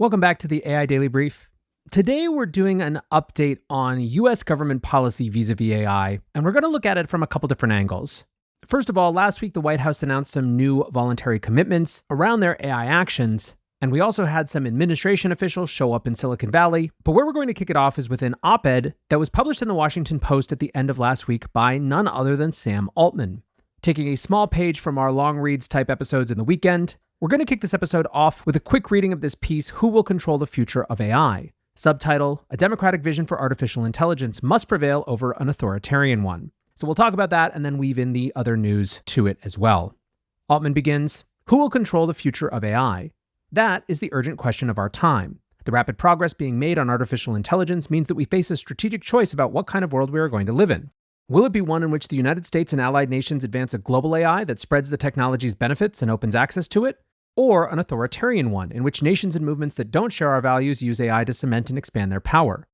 Welcome back to the AI Daily Brief. Today we're doing an update on US government policy vis-a-vis AI, and we're going to look at it from a couple different angles. First of all, last week the White House announced some new voluntary commitments around their AI actions, and we also had some administration officials show up in Silicon Valley. But where we're going to kick it off is with an op-ed that was published in the Washington Post at the end of last week by none other than Sam Altman. Taking a small page from our long reads type episodes in the weekend, we're going to kick this episode off with a quick reading of this piece, Who Will Control the Future of AI? Subtitle, A Democratic Vision for Artificial Intelligence Must Prevail Over an Authoritarian One. So we'll talk about that and then weave in the other news to it as well. Altman begins, Who will control the future of AI? That is the urgent question of our time. The rapid progress being made on artificial intelligence means that we face a strategic choice about what kind of world we are going to live in. Will it be one in which the United States and allied nations advance a global AI that spreads the technology's benefits and opens access to it? Or an authoritarian one, in which nations and movements that don't share our values use AI to cement and expand their power?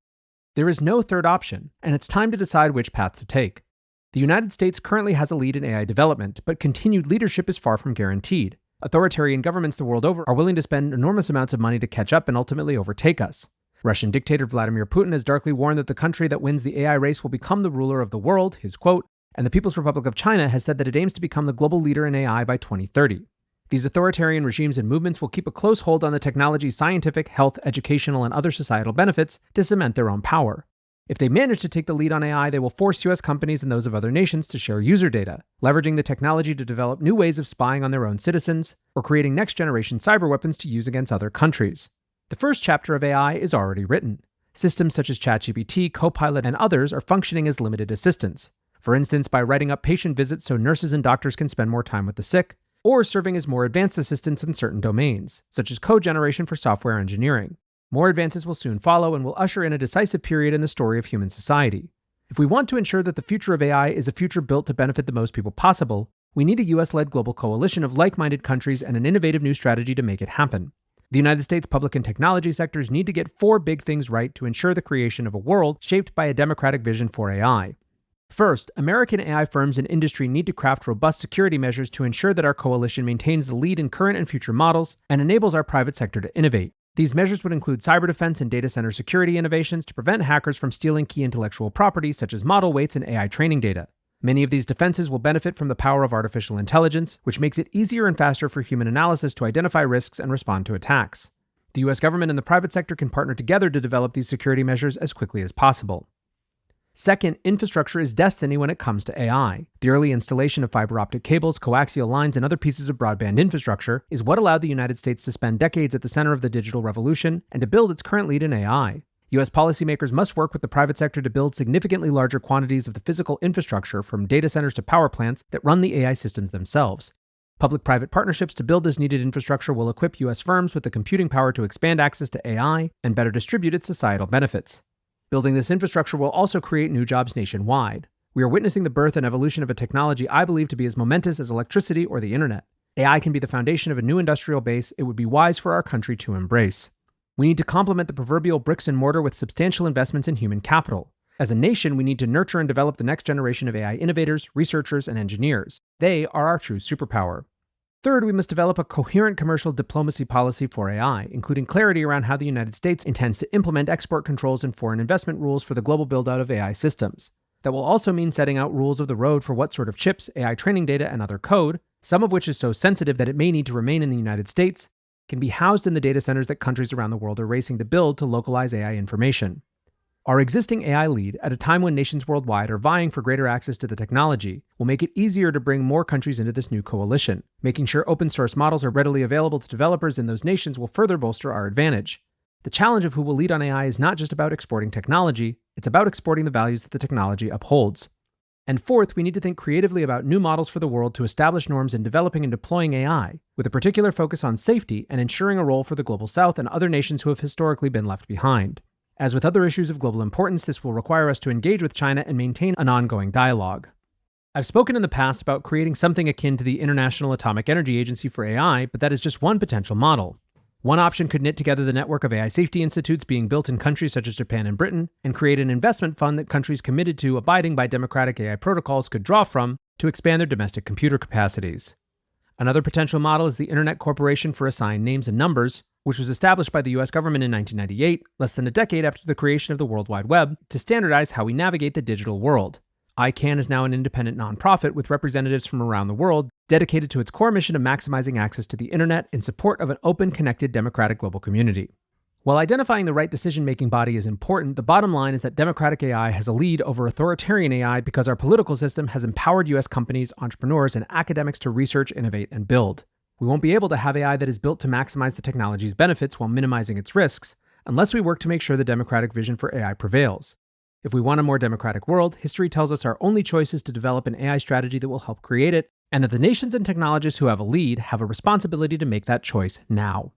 There is no third option, and it's time to decide which path to take. The United States currently has a lead in AI development, but continued leadership is far from guaranteed. Authoritarian governments the world over are willing to spend enormous amounts of money to catch up and ultimately overtake us. Russian dictator Vladimir Putin has darkly warned that the country that wins the AI race will become the ruler of the world, his quote, and the People's Republic of China has said that it aims to become the global leader in AI by 2030. These authoritarian regimes and movements will keep a close hold on the technology's scientific, health, educational, and other societal benefits to cement their own power. If they manage to take the lead on AI, they will force US companies and those of other nations to share user data, leveraging the technology to develop new ways of spying on their own citizens, or creating next-generation cyber weapons to use against other countries. The first chapter of AI is already written. Systems such as ChatGPT, Copilot, and others are functioning as limited assistants. For instance, by writing up patient visits so nurses and doctors can spend more time with the sick, or serving as more advanced assistants in certain domains, such as code generation for software engineering. More advances will soon follow and will usher in a decisive period in the story of human society. If we want to ensure that the future of AI is a future built to benefit the most people possible, we need a US-led global coalition of like-minded countries and an innovative new strategy to make it happen. The United States public and technology sectors need to get 4 big things right to ensure the creation of a world shaped by a democratic vision for AI. First, American AI firms and industry need to craft robust security measures to ensure that our coalition maintains the lead in current and future models and enables our private sector to innovate. These measures would include cyber defense and data center security innovations to prevent hackers from stealing key intellectual property such as model weights and AI training data. Many of these defenses will benefit from the power of artificial intelligence, which makes it easier and faster for human analysis to identify risks and respond to attacks. The US government and the private sector can partner together to develop these security measures as quickly as possible. Second, infrastructure is destiny when it comes to AI. The early installation of fiber optic cables, coaxial lines, and other pieces of broadband infrastructure is what allowed the United States to spend decades at the center of the digital revolution and to build its current lead in AI. US policymakers must work with the private sector to build significantly larger quantities of the physical infrastructure from data centers to power plants that run the AI systems themselves. Public-private partnerships to build this needed infrastructure will equip US firms with the computing power to expand access to AI and better distribute its societal benefits. Building this infrastructure will also create new jobs nationwide. We are witnessing the birth and evolution of a technology I believe to be as momentous as electricity or the internet. AI can be the foundation of a new industrial base it would be wise for our country to embrace. We need to complement the proverbial bricks and mortar with substantial investments in human capital. As a nation, we need to nurture and develop the next generation of AI innovators, researchers, and engineers. They are our true superpower. Third, we must develop a coherent commercial diplomacy policy for AI, including clarity around how the United States intends to implement export controls and foreign investment rules for the global build-out of AI systems. That will also mean setting out rules of the road for what sort of chips, AI training data, and other code, some of which is so sensitive that it may need to remain in the United States, can be housed in the data centers that countries around the world are racing to build to localize AI information. Our existing AI lead, at a time when nations worldwide are vying for greater access to the technology, will make it easier to bring more countries into this new coalition. Making sure open source models are readily available to developers in those nations will further bolster our advantage. The challenge of who will lead on AI is not just about exporting technology, it's about exporting the values that the technology upholds. And fourth, we need to think creatively about new models for the world to establish norms in developing and deploying AI, with a particular focus on safety and ensuring a role for the Global South and other nations who have historically been left behind. As with other issues of global importance, this will require us to engage with China and maintain an ongoing dialogue. I've spoken in the past about creating something akin to the International Atomic Energy Agency for AI, but that is just one potential model. One option could knit together the network of AI safety institutes being built in countries such as Japan and Britain, and create an investment fund that countries committed to abiding by democratic AI protocols could draw from to expand their domestic computer capacities. Another potential model is the Internet Corporation for Assigned Names and Numbers, which was established by the US government in 1998, less than a decade after the creation of the World Wide Web, to standardize how we navigate the digital world. ICANN is now an independent nonprofit with representatives from around the world dedicated to its core mission of maximizing access to the internet in support of an open, connected, democratic global community. While identifying the right decision-making body is important, the bottom line is that democratic AI has a lead over authoritarian AI because our political system has empowered US companies, entrepreneurs, and academics to research, innovate, and build. We won't be able to have AI that is built to maximize the technology's benefits while minimizing its risks, unless we work to make sure the democratic vision for AI prevails. If we want a more democratic world, history tells us our only choice is to develop an AI strategy that will help create it, and that the nations and technologists who have a lead have a responsibility to make that choice now.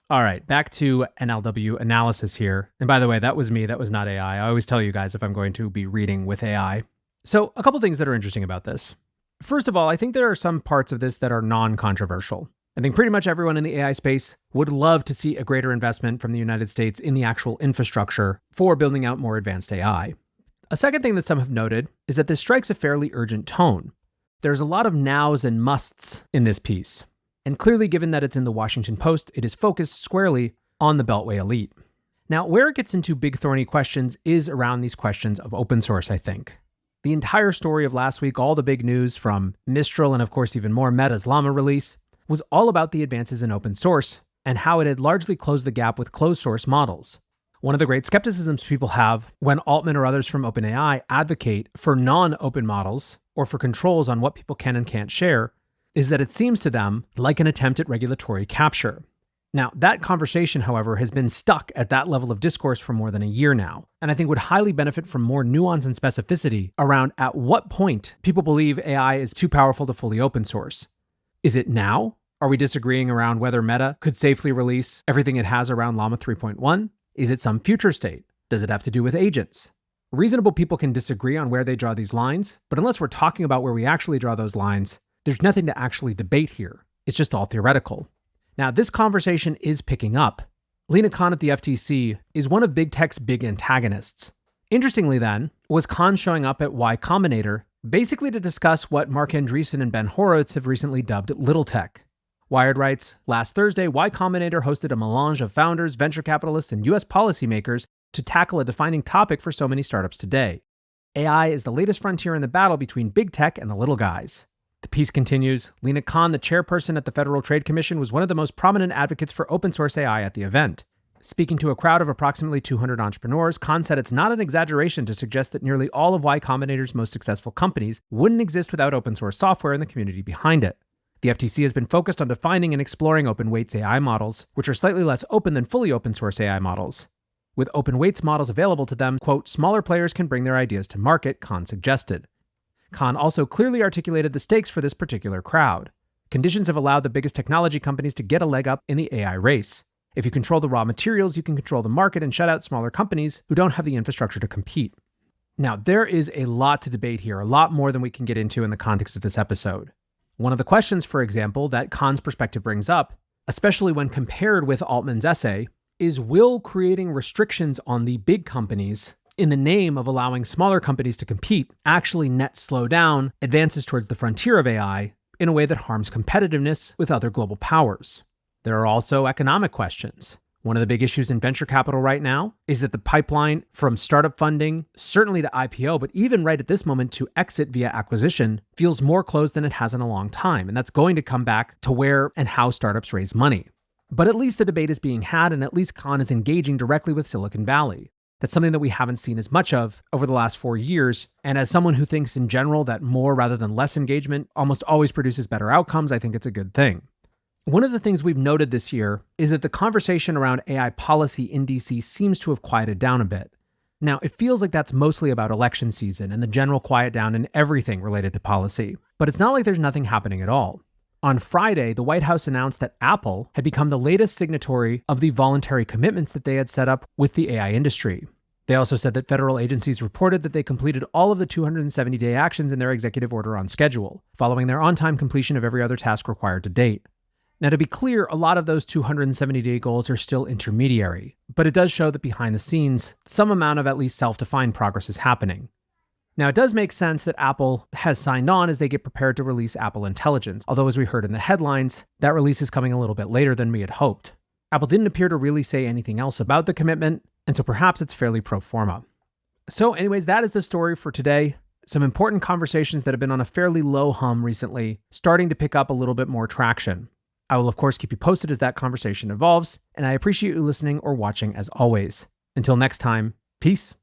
All right, back to NLW analysis here. And by the way, that was me, that was not AI. I always tell you guys if I'm going to be reading with AI. So a couple things that are interesting about this. First of all, I think there are some parts of this that are non-controversial. I think pretty much everyone in the AI space would love to see a greater investment from the United States in the actual infrastructure for building out more advanced AI. A second thing that some have noted is that this strikes a fairly urgent tone. There's a lot of nows and musts in this piece. And clearly, given that it's in the Washington Post, it is focused squarely on the Beltway elite. Now, where it gets into big thorny questions is around these questions of open source, I think. The entire story of last week, all the big news from Mistral and of course even more Meta's Llama release, was all about the advances in open source and how it had largely closed the gap with closed source models. One of the great skepticisms people have when Altman or others from OpenAI advocate for non-open models or for controls on what people can and can't share is that it seems to them like an attempt at regulatory capture. Now, that conversation, however, has been stuck at that level of discourse for more than a year now, and I think would highly benefit from more nuance and specificity around at what point people believe AI is too powerful to fully open source. Is it now? Are we disagreeing around whether Meta could safely release everything it has around Llama 3.1? Is it some future state? Does it have to do with agents? Reasonable people can disagree on where they draw these lines, but unless we're talking about where we actually draw those lines, there's nothing to actually debate here. It's just all theoretical. Now, this conversation is picking up. Lina Khan at the FTC is one of big tech's big antagonists. Interestingly then, was Khan showing up at Y Combinator basically to discuss what Mark Andreessen and Ben Horowitz have recently dubbed Little Tech. Wired writes, last Thursday, Y Combinator hosted a melange of founders, venture capitalists, and US policymakers to tackle a defining topic for so many startups today. AI is the latest frontier in the battle between big tech and the little guys. The piece continues, Lina Khan, the chairperson at the Federal Trade Commission, was one of the most prominent advocates for open source AI at the event. Speaking to a crowd of approximately 200 entrepreneurs, Khan said it's not an exaggeration to suggest that nearly all of Y Combinator's most successful companies wouldn't exist without open source software and the community behind it. The FTC has been focused on defining and exploring open weights AI models, which are slightly less open than fully open source AI models. With open weights models available to them, quote, smaller players can bring their ideas to market, Khan suggested. Khan also clearly articulated the stakes for this particular crowd. Conditions have allowed the biggest technology companies to get a leg up in the AI race. If you control the raw materials, you can control the market and shut out smaller companies who don't have the infrastructure to compete. Now, there is a lot to debate here, a lot more than we can get into in the context of this episode. One of the questions, for example, that Khan's perspective brings up, especially when compared with Altman's essay, is will creating restrictions on the big companies in the name of allowing smaller companies to compete actually net slow down advances towards the frontier of AI in a way that harms competitiveness with other global powers? There are also economic questions. One of the big issues in venture capital right now is that the pipeline from startup funding, certainly to IPO, but even right at this moment to exit via acquisition, feels more closed than it has in a long time. And that's going to come back to where and how startups raise money. But at least the debate is being had, and at least Khan is engaging directly with Silicon Valley. That's something that we haven't seen as much of over the last 4 years. And as someone who thinks in general that more rather than less engagement almost always produces better outcomes, I think it's a good thing. One of the things we've noted this year is that the conversation around AI policy in DC seems to have quieted down a bit. Now, it feels like that's mostly about election season and the general quiet down in everything related to policy. But it's not like there's nothing happening at all. On Friday, the White House announced that Apple had become the latest signatory of the voluntary commitments that they had set up with the AI industry. They also said that federal agencies reported that they completed all of the 270-day actions in their executive order on schedule, following their on-time completion of every other task required to date. Now, to be clear, a lot of those 270-day goals are still intermediary, but it does show that behind the scenes, some amount of at least self-defined progress is happening. Now, it does make sense that Apple has signed on as they get prepared to release Apple Intelligence, although as we heard in the headlines, that release is coming a little bit later than we had hoped. Apple didn't appear to really say anything else about the commitment, and so perhaps it's fairly pro forma. So anyways, that is the story for today. Some important conversations that have been on a fairly low hum recently, starting to pick up a little bit more traction. I will, of course, keep you posted as that conversation evolves, and I appreciate you listening or watching as always. Until next time, peace.